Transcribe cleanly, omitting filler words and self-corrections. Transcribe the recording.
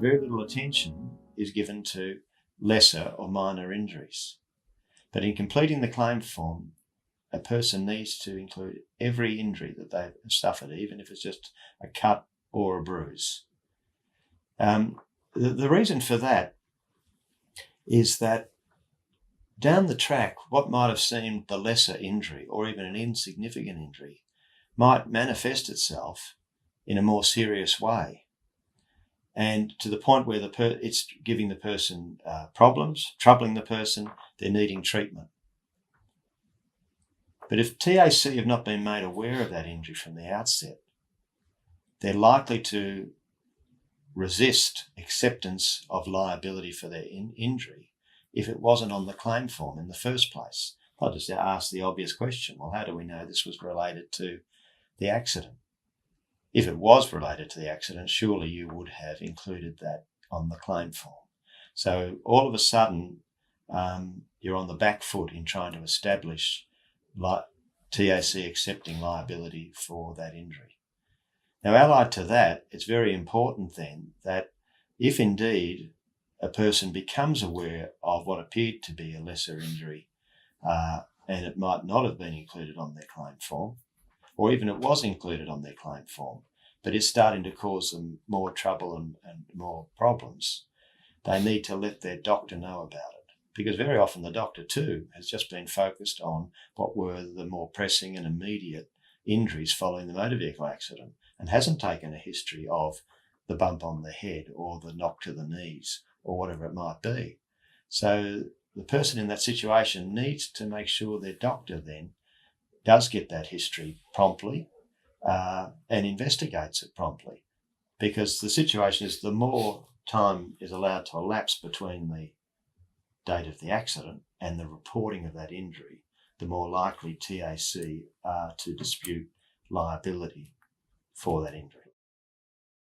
very little attention is given to lesser or minor injuries. But in completing the claim form, a person needs to include every injury that they've suffered, even if it's just a cut or a bruise. The reason for that is that down the track, what might have seemed the lesser injury or even an insignificant injury might manifest itself in a more serious way, and to the point where it's giving the person problems, troubling the person, they're needing treatment. But if TAC have not been made aware of that injury from the outset, they're likely to resist acceptance of liability for their injury if it wasn't on the claim form in the first place. I'll just ask the obvious question, well, how do we know this was related to the accident? If it was related to the accident, surely you would have included that on the claim form. So all of a sudden, you're on the back foot in trying to establish TAC accepting liability for that injury. Now, allied to that, it's very important then that if indeed a person becomes aware of what appeared to be a lesser injury, and it might not have been included on their claim form, or even it was included on their claim form, but it's starting to cause them more trouble and more problems, they need to let their doctor know about it. Because very often the doctor too has just been focused on what were the more pressing and immediate injuries following the motor vehicle accident and hasn't taken a history of the bump on the head or the knock to the knees or whatever it might be. So the person in that situation needs to make sure their doctor then does get that history promptly and investigates it promptly, because the situation is the more time is allowed to elapse between the date of the accident and the reporting of that injury, the more likely TAC are to dispute liability for that injury.